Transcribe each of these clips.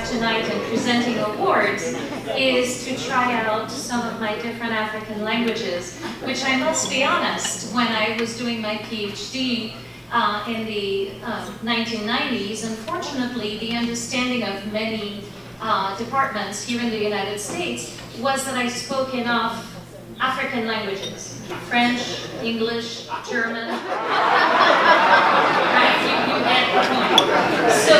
Tonight in presenting awards is to try out some of my different African languages, which I must be honest, when I was doing my PhD in the 1990s, unfortunately the understanding of many departments here in the United States was that I spoke enough African languages, French, English, German. Right, you get the point. So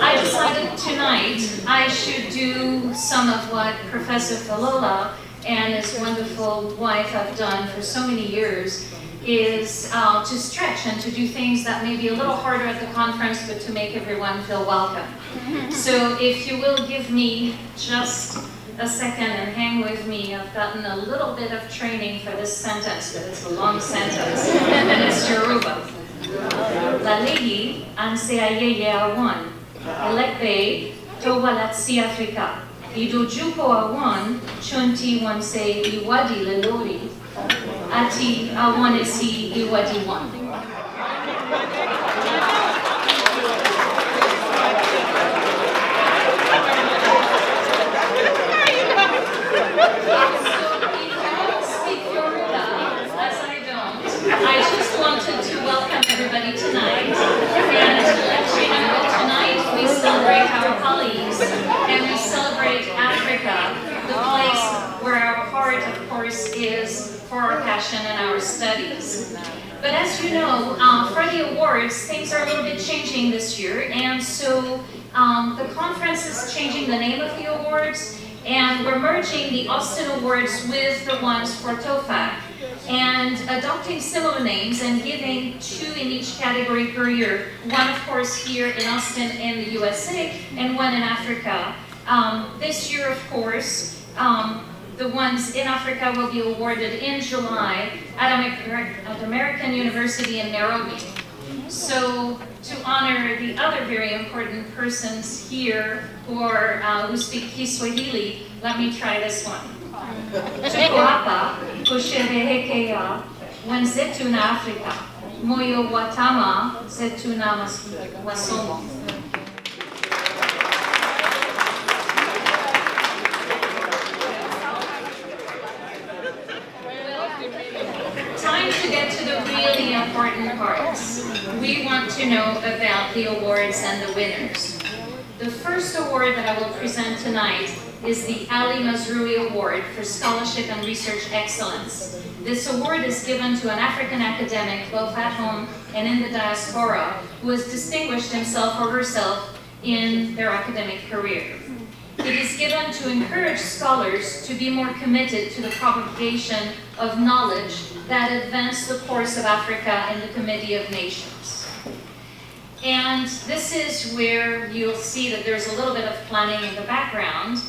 I decided tonight I should do some of what Professor Falola and his wonderful wife have done for so many years, is to stretch and to do things that may be a little harder at the conference, but to make everyone feel welcome. So if you will give me just a second and hang with me, I've gotten a little bit of training for this sentence, but it's a long sentence, and it's Yoruba. La lady anse ayeye awan, elekbe towalatsi Africa, idojuko awan, chunti wanse iwadi lelori, ati awanesi iwadi wan. I just wanted to welcome everybody tonight and to let you know that tonight we celebrate our colleagues and we celebrate Africa, the place where our heart, of course, is for our passion and our studies. But as you know, for the awards, things are a little bit changing this year, and so the conference is changing the name of the awards, and we're merging the Austin Awards with the ones for TOEFL, and adopting similar names and giving 2 in each category per year. One, of course, here in Austin in the USA, and one in Africa. This year, of course, the ones in Africa will be awarded in July at American University in Nairobi. So, to honor the other very important persons here who speak Kiswahili, let me try this one. Tuko hapa kusherehekea wenzetu na Afrika, moyo wa tamaa zetu na masomo. Time to get to the really important parts. We want to know about the awards and the winners. The first award that I will present tonight is the Ali Mazrui Award for Scholarship and Research Excellence. This award is given to an African academic, both at home and in the diaspora, who has distinguished himself or herself in their academic career. It is given to encourage scholars to be more committed to the propagation of knowledge that advance the course of Africa in the Committee of Nations. And this is where you'll see that there's a little bit of planning in the background.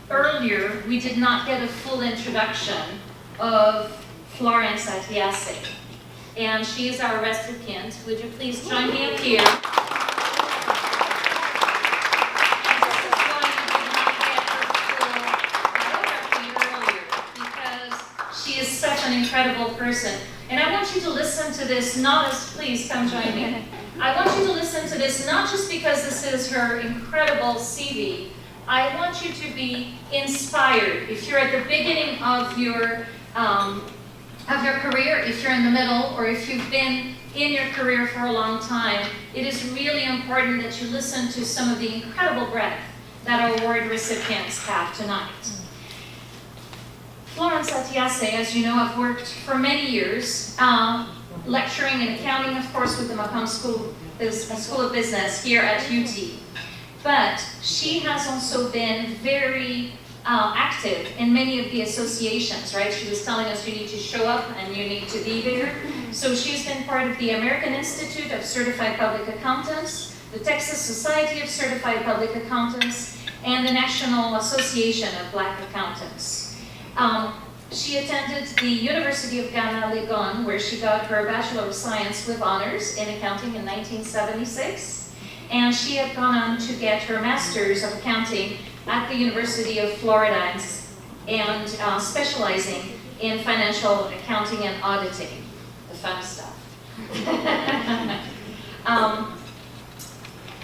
Earlier, we did not get a full introduction of Florence Atiase, and she is our recipient. Would you please join me up here? She is such an incredible person. And I want you to listen to this, please come join me. I want you to listen to this not just because this is her incredible CV. I want you to be inspired. If you're at the beginning of your career, if you're in the middle, or if you've been in your career for a long time, it is really important that you listen to some of the incredible breadth that our award recipients have tonight. Florence Atiase, as you know, I've worked for many years, lecturing in accounting, of course, with the Macomb School of Business here at UT. But she has also been very active in many of the associations, right? She was telling us you need to show up and you need to be there. So she's been part of the American Institute of Certified Public Accountants, the Texas Society of Certified Public Accountants, and the National Association of Black Accountants. She attended the University of Ghana, Legon, where she got her Bachelor of Science with honors in accounting in 1976. And she had gone on to get her Master's of Accounting at the University of Florida and specializing in financial accounting and auditing, the fun stuff.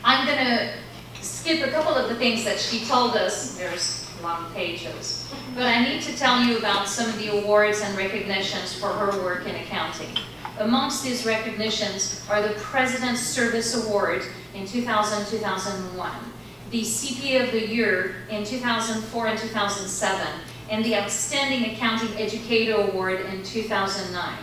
I'm going to skip a couple of the things that she told us. There's long pages. But I need to tell you about some of the awards and recognitions for her work in accounting. Amongst these recognitions are the President's Service Award in 2000-2001, the CPA of the Year in 2004 and 2007, and the Outstanding Accounting Educator Award in 2009,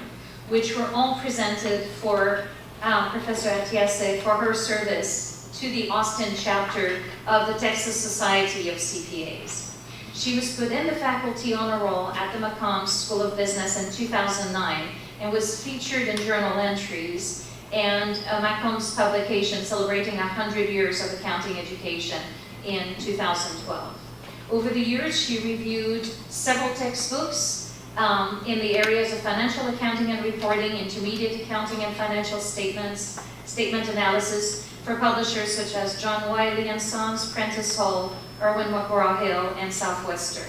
which were all presented for Professor Atiase for her service to the Austin chapter of the Texas Society of CPAs. She was put in the faculty honor roll at the McCombs School of Business in 2009 and was featured in journal entries and a McCombs publication celebrating 100 years of accounting education in 2012. Over the years, she reviewed several textbooks in the areas of financial accounting and reporting, intermediate accounting and financial statement analysis for publishers such as John Wiley & Sons, Prentice Hall, Irwin McGraw-Hill, and Southwestern.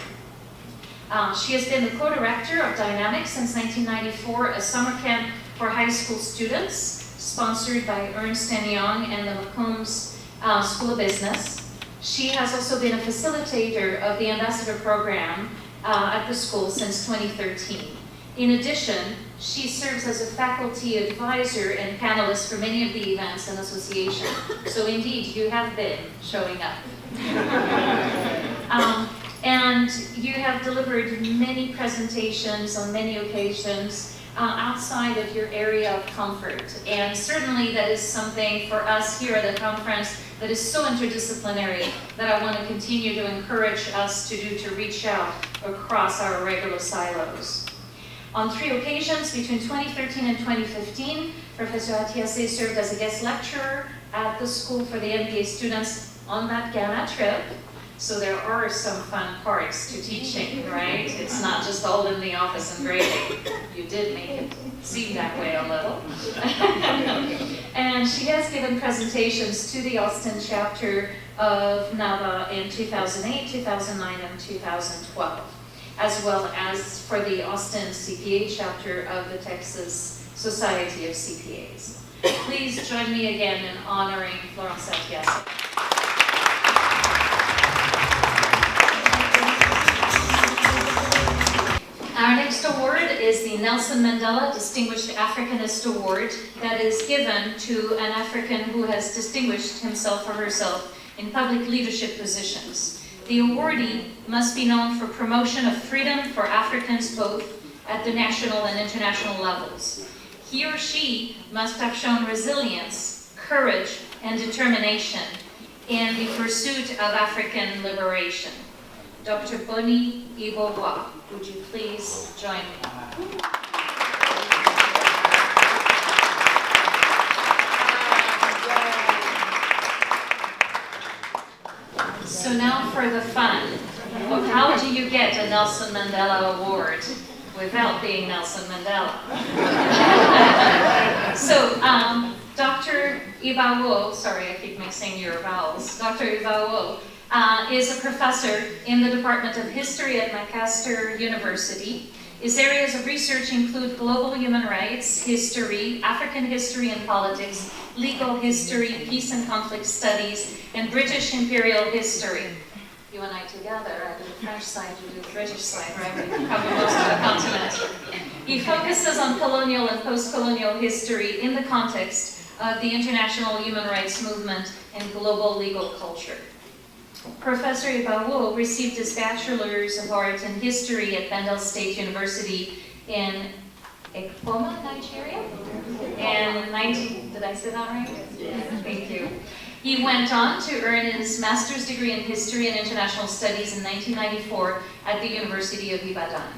She has been the co-director of Dynamics since 1994, a summer camp for high school students, sponsored by Ernst & Young and the McCombs School of Business. She has also been a facilitator of the Ambassador Program at the school since 2013. In addition, she serves as a faculty advisor and panelist for many of the events and associations. So indeed, you have been showing up. And you have delivered many presentations on many occasions outside of your area of comfort. And certainly that is something for us here at the conference that is so interdisciplinary that I want to continue to encourage us to do, to reach out across our regular silos. On 3 occasions between 2013 and 2015, Professor Atiase served as a guest lecturer at the school for the MBA students on that Ghana trip. So there are some fun parts to teaching, right? It's not just all in the office and grading. You did make it seem that way a little. And she has given presentations to the Austin chapter of NABA in 2008, 2009, and 2012, as well as for the Austin CPA chapter of the Texas Society of CPAs. Please join me again in honoring Florence Atiase. Our next award is the Nelson Mandela Distinguished Africanist Award that is given to an African who has distinguished himself or herself in public leadership positions. The awardee must be known for promotion of freedom for Africans both at the national and international levels. He or she must have shown resilience, courage, and determination in the pursuit of African liberation. Dr. Boni Ibowa, would you please join me? So now for the fun of how do you get a Nelson Mandela Award without being Nelson Mandela? So, Dr. Ibawo, sorry I keep mixing your vowels, Dr. Ibawo is a professor in the Department of History at Lancaster University. His areas of research include global human rights, history, African history and politics, legal history, peace and conflict studies, and British imperial history. You and I together, I do the French side, you do the British side, right? We cover most of the continent. He focuses on colonial and post-colonial history in the context of the international human rights movement and global legal culture. Professor Ibawo received his Bachelor's of Arts in History at Bendel State University in Ekpoma, Nigeria? And did I say that right? Yeah. Thank you. He went on to earn his master's degree in history and international studies in 1994 at the University of Ibadan.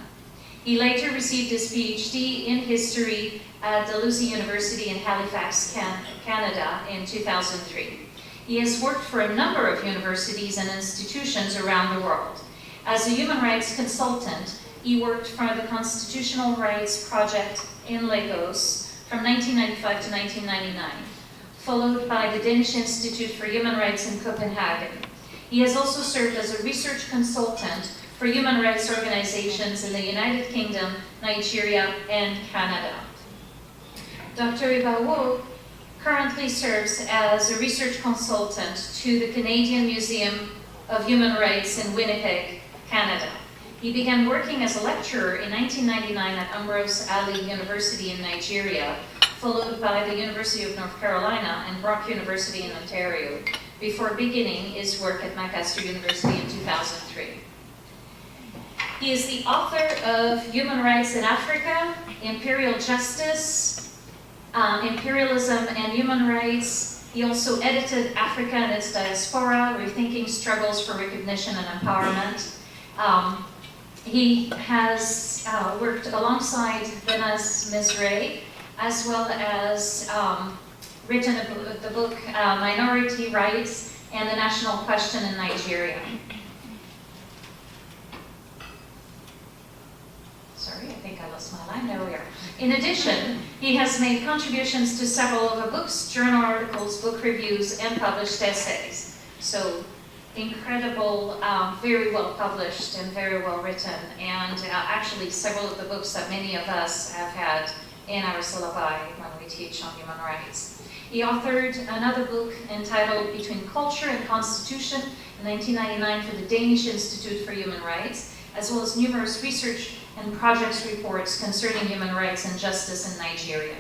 He later received his PhD in history at Dalhousie University in Halifax, Canada in 2003. He has worked for a number of universities and institutions around the world. As a human rights consultant, he worked for the Constitutional Rights Project in Lagos from 1995 to 1999, followed by the Danish Institute for Human Rights in Copenhagen. He has also served as a research consultant for human rights organizations in the United Kingdom, Nigeria, and Canada. Dr. Ibawo currently serves as a research consultant to the Canadian Museum of Human Rights in Winnipeg, Canada. He began working as a lecturer in 1999 at Ambrose Ali University in Nigeria, followed by the University of North Carolina and Brock University in Ontario, before beginning his work at Lancaster University in 2003. He is the author of Human Rights in Africa, Imperial Justice, Imperialism and Human Rights. He also edited Africa and its Diaspora, Rethinking Struggles for Recognition and Empowerment. He has worked alongside Benas Mizrahi, as well as written the book Minority Rights and the National Question in Nigeria. Sorry, I think I lost my line. There we are. In addition, he has made contributions to several other books, journal articles, book reviews, and published essays. So, incredible, very well published and very well written, and actually several of the books that many of us have had in our syllabi when we teach on human rights. He authored another book entitled Between Culture and Constitution in 1999 for the Danish Institute for Human Rights, as well as numerous research and projects reports concerning human rights and justice in Nigeria.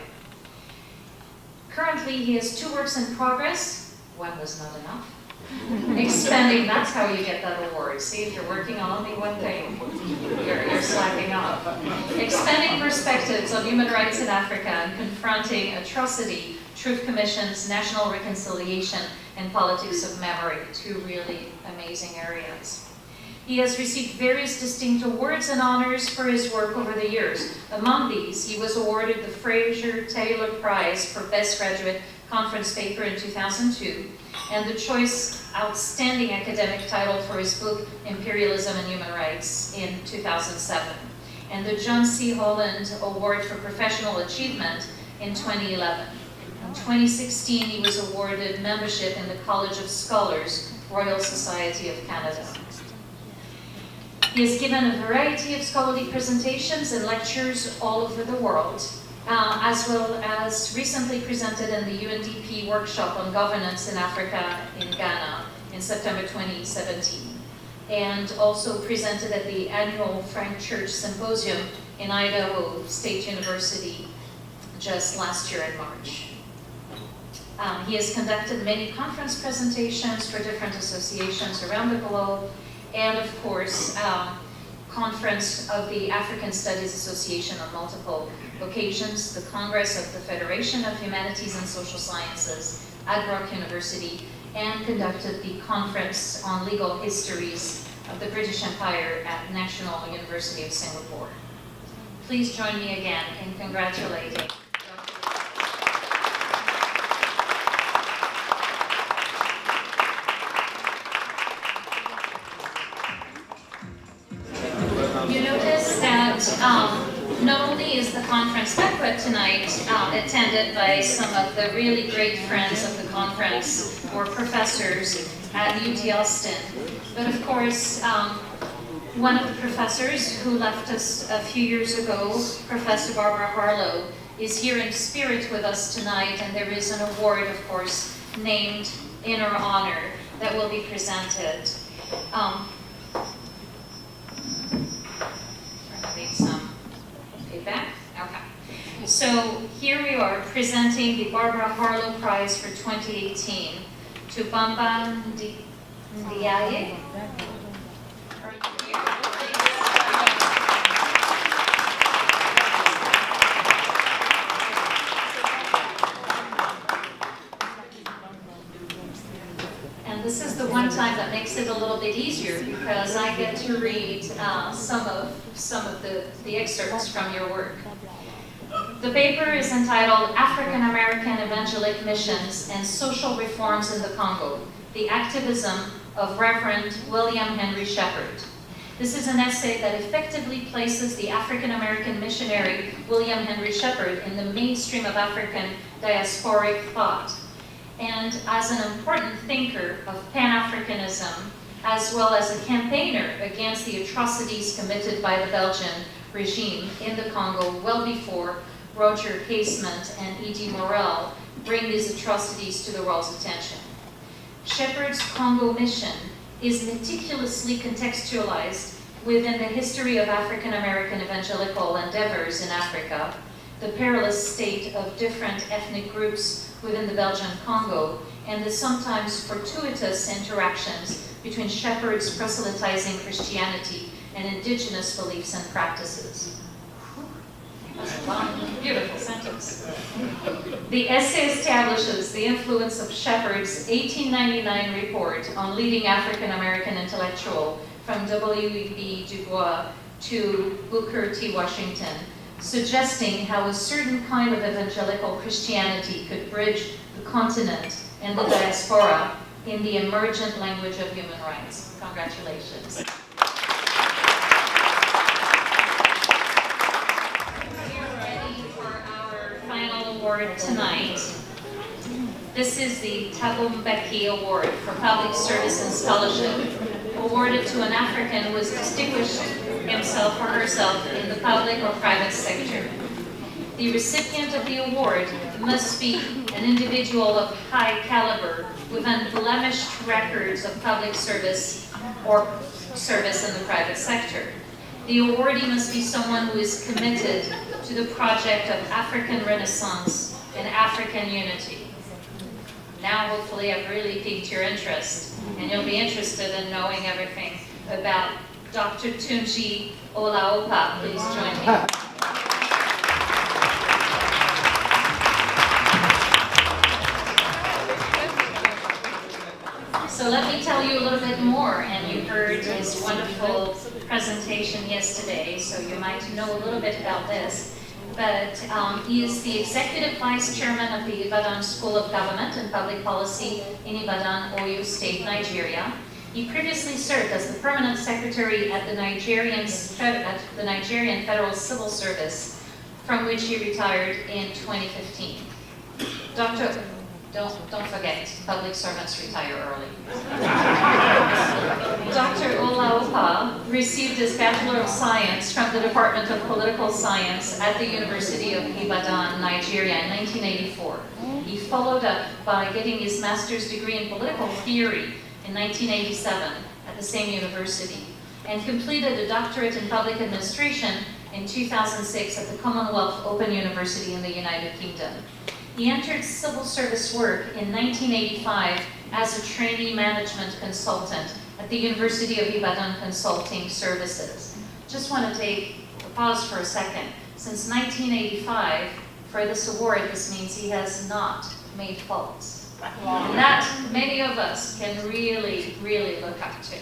Currently, he has 2 works in progress. One was not enough. Expanding, that's how you get that award. See, if you're working on only one thing, you're slacking off. Expanding perspectives on human rights in Africa and confronting atrocity, truth commissions, national reconciliation, and politics of memory, 2 really amazing areas. He has received various distinct awards and honors for his work over the years. Among these, he was awarded the Fraser Taylor Prize for Best Graduate Conference Paper in 2002, and the Choice Outstanding Academic title for his book Imperialism and Human Rights in 2007, and the John C. Holland Award for Professional Achievement in 2011. In 2016, he was awarded membership in the College of Scholars, Royal Society of Canada. He has given a variety of scholarly presentations and lectures all over the world, as well as recently presented in the UNDP workshop on governance in Africa in Ghana in September 2017, and also presented at the annual Frank Church Symposium in Idaho State University just last year in March. He has conducted many conference presentations for different associations around the globe, and of course, conference of the African Studies Association on multiple occasions, the Congress of the Federation of Humanities and Social Sciences at Brock University, and conducted the Conference on Legal Histories of the British Empire at National University of Singapore. Please join me again in congratulating not only is the conference banquet tonight attended by some of the really great friends of the conference or professors at UT Austin, but of course, one of the professors who left us a few years ago, Professor Barbara Harlow, is here in spirit with us tonight, and there is an award, of course, named in her honor that will be presented. Some feedback? Okay. So here we are presenting the Barbara Harlow Prize for 2018 to Bamba Ndiaye. read some of the excerpts from your work. The paper is entitled African American Evangelic Missions and Social Reforms in the Congo, the Activism of Reverend William Henry Shepherd. This is an essay that effectively places the African American missionary William Henry Shepherd in the mainstream of African diasporic thought, and as an important thinker of Pan-Africanism, as well as a campaigner against the atrocities committed by the Belgian regime in the Congo well before Roger Casement and E.D. Morel bring these atrocities to the world's attention. Shepherd's Congo mission is meticulously contextualized within the history of African American evangelical endeavors in Africa, the perilous state of different ethnic groups within the Belgian Congo, and the sometimes fortuitous interactions between Shepherd's proselytizing Christianity and indigenous beliefs and practices. That's a long, beautiful sentence. The essay establishes the influence of Shepherd's 1899 report on leading African American intellectual from W.E.B. Du Bois to Booker T. Washington, suggesting how a certain kind of evangelical Christianity could bridge the continent and the diaspora in the emergent language of human rights. Congratulations. Award tonight. This is the Thabo Mbeki Award for Public Service and Scholarship, awarded to an African who has distinguished himself or herself in the public or private sector. The recipient of the award must be an individual of high caliber with unblemished records of public service or service in the private sector. The awardee must be someone who is committed to the project of African Renaissance and African unity. Now, hopefully, I've really piqued your interest, and you'll be interested in knowing everything about Dr. Tunji Olaopa. Please join me. So let me tell you a little bit more, and you heard his wonderful presentation yesterday, so you might know a little bit about this. But he is the Executive Vice Chairman of the Ibadan School of Government and Public Policy in Ibadan, Oyo State, Nigeria. He previously served as the Permanent Secretary at the Nigerian Federal Civil Service, from which he retired in 2015. Don't forget, public servants retire early. Dr. Olaopa received his Bachelor of Science from the Department of Political Science at the University of Ibadan, Nigeria in 1984. He followed up by getting his master's degree in political theory in 1987 at the same university, and completed a doctorate in public administration in 2006 at the Commonwealth Open University in the United Kingdom. He entered civil service work in 1985 as a trainee management consultant at the University of Ibadan Consulting Services. Just want to take a pause for a second. Since 1985, for this award, this means he has not made faults. And that many of us can really, really look up to.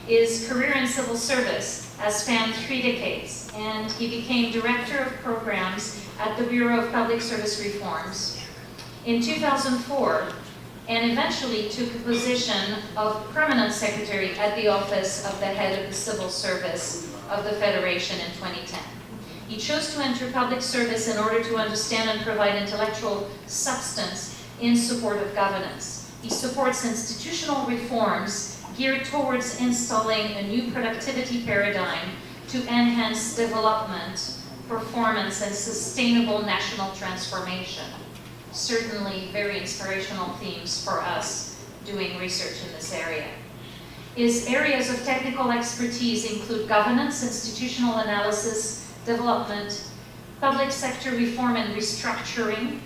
His career in civil service has spanned 3 decades, and he became Director of Programs at the Bureau of Public Service Reforms in 2004, and eventually took a position of Permanent Secretary at the Office of the Head of the Civil Service of the Federation in 2010. He chose to enter public service in order to understand and provide intellectual substance in support of governance. He supports institutional reforms geared towards installing a new productivity paradigm to enhance development, performance, and sustainable national transformation. Certainly very inspirational themes for us doing research in this area. His areas of technical expertise include governance, institutional analysis, development, public sector reform and restructuring,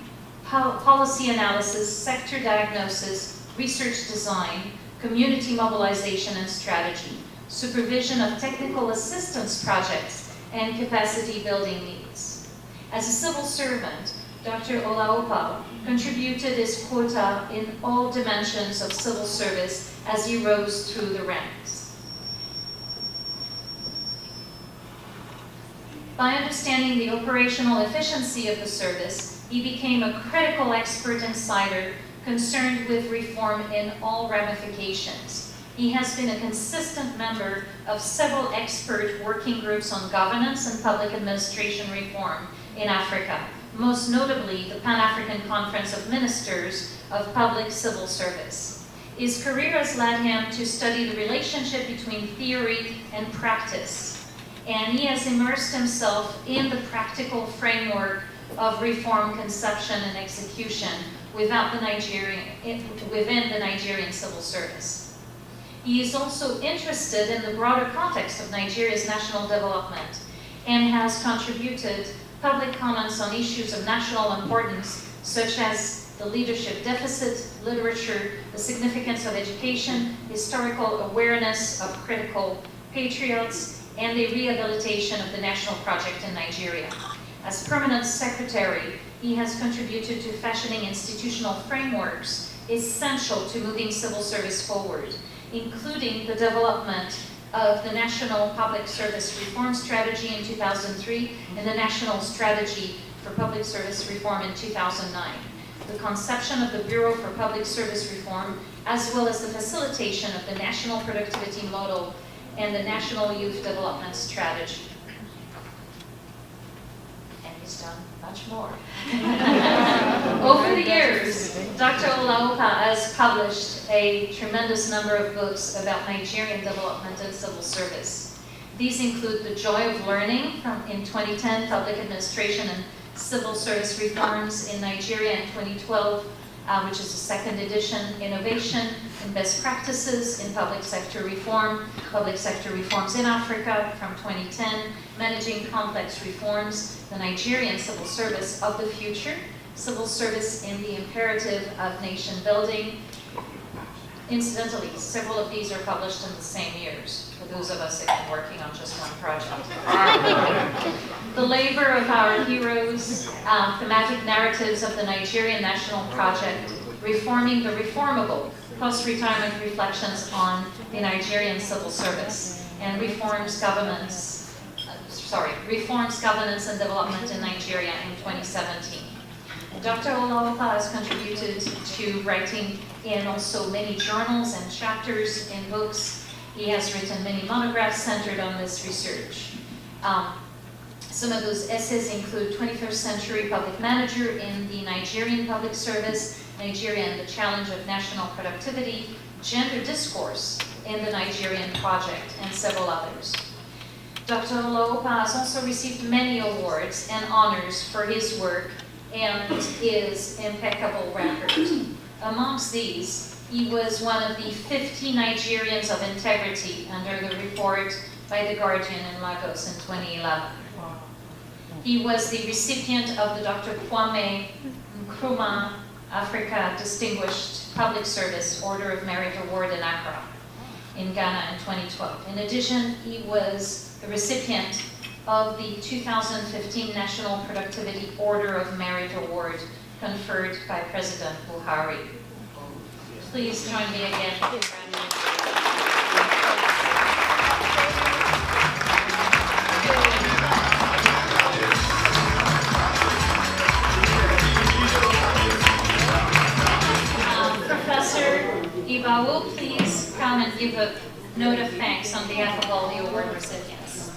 policy analysis, sector diagnosis, research design, community mobilization and strategy, supervision of technical assistance projects, and capacity building needs. As a civil servant, Dr. Olaopa contributed his quota in all dimensions of civil service as he rose through the ranks. By understanding the operational efficiency of the service, he became a critical expert insider concerned with reform in all ramifications. He has been a consistent member of several expert working groups on governance and public administration reform in Africa, most notably the Pan-African Conference of Ministers of Public Civil Service. His career has led him to study the relationship between theory and practice, and he has immersed himself in the practical framework of reform conception and execution within the Nigerian civil service. He is also interested in the broader context of Nigeria's national development and has contributed public comments on issues of national importance such as the leadership deficit, literature, the significance of education, historical awareness of critical patriots, and the rehabilitation of the national project in Nigeria. As permanent secretary, he has contributed to fashioning institutional frameworks essential to moving civil service forward, including the development of the National Public Service Reform Strategy in 2003 and the National Strategy for Public Service Reform in 2009, the conception of the Bureau for Public Service Reform, as well as the facilitation of the National Productivity Model and the National Youth Development Strategy. And he's done much more. Over the years, Dr. Olaopa has published a tremendous number of books about Nigerian development and civil service. These include The Joy of Learning in 2010, Public Administration and Civil Service Reforms in Nigeria in 2012, which is the second edition, Innovation and Best Practices in Public Sector Reform, Public Sector Reforms in Africa from 2010, Managing Complex Reforms, the Nigerian Civil Service of the Future, Civil Service in the Imperative of Nation Building. Incidentally, several of these are published in the same years, for those of us that have been working on just one project. The Labor of Our Heroes, Thematic Narratives of the Nigerian National Project, Reforming the Reformable, Post-Retirement Reflections on the Nigerian Civil Service, and Reforms, Governance and Development in Nigeria in 2017. Dr. Olaopa has contributed to writing in also many journals and chapters in books. He has written many monographs centered on this research. Some of those essays include 21st Century Public Manager in the Nigerian Public Service, Nigeria and the Challenge of National Productivity, Gender Discourse in the Nigerian Project, and several others. Dr. Olaopa has also received many awards and honors for his work and his impeccable record. Amongst these, he was one of the 50 Nigerians of integrity under the report by The Guardian in Lagos in 2011. He was the recipient of the Dr. Kwame Nkrumah Africa Distinguished Public Service Order of Merit Award in Accra in Ghana in 2012. In addition, he was the recipient of the 2015 National Productivity Order of Merit Award conferred by President Buhari. Please join me again for congratulations. Professor Ibawu, please come and give a note of thanks on behalf of all the award recipients.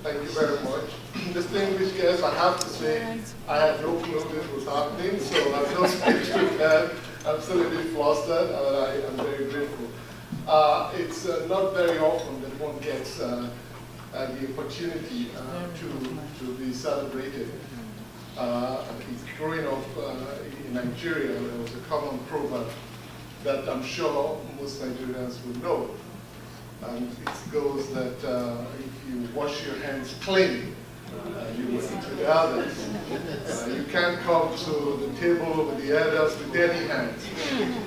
Thank you very much. Distinguished guests, I have to say, I had no clue this was happening, so I'm just prepared. I'm still a bit flustered, and I am very grateful. It's not very often that one gets the opportunity to be celebrated. Growing up in Nigeria, there was a common proverb that I'm sure most Nigerians would know. And it goes that if you wash your hands clean, you will eat with the others. You can't come to the table with the others with dirty hands.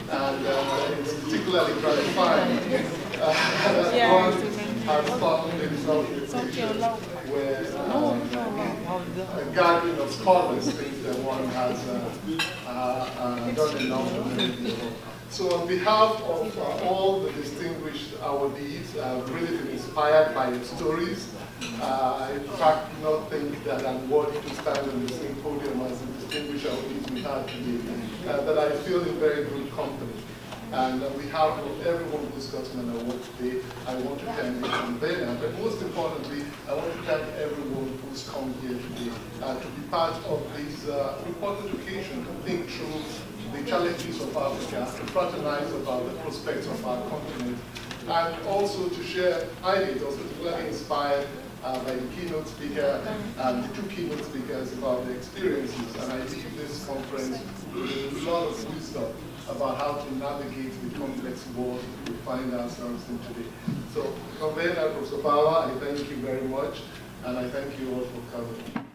And it's particularly gratifying that one has found himself in a situation where a gathering of scholars think that one has done enough for many people. So on behalf of all the distinguished awardees, I've really been inspired by your stories. I in fact do not think that I'm worthy to stand on the same podium as the distinguished awardees we had today, but I feel in very good company. And we have everyone who's gotten an award today. I want to thank the convener, but most importantly, I want to thank everyone who's come here today to be part of this important occasion, to think through the challenges of Africa, to fraternize about the prospects of our continent, and also to share ideas. I was particularly inspired by the keynote speaker and the two keynote speakers about their experiences, and I leave this conference with a lot of wisdom about how to navigate the complex world we find ourselves in today. So, Convener, Professor Power, I thank you very much, and I thank you all for coming.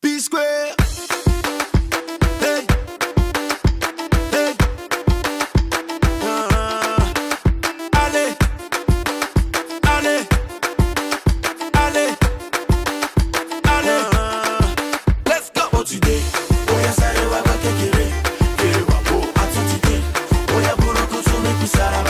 P square. Hey. Hey. Allez. Allez. Allez. Allez. Let's go. Oh today. Oya sare wa ba kekere. Kere wa bo atu today. Oya buru ko so make we sara.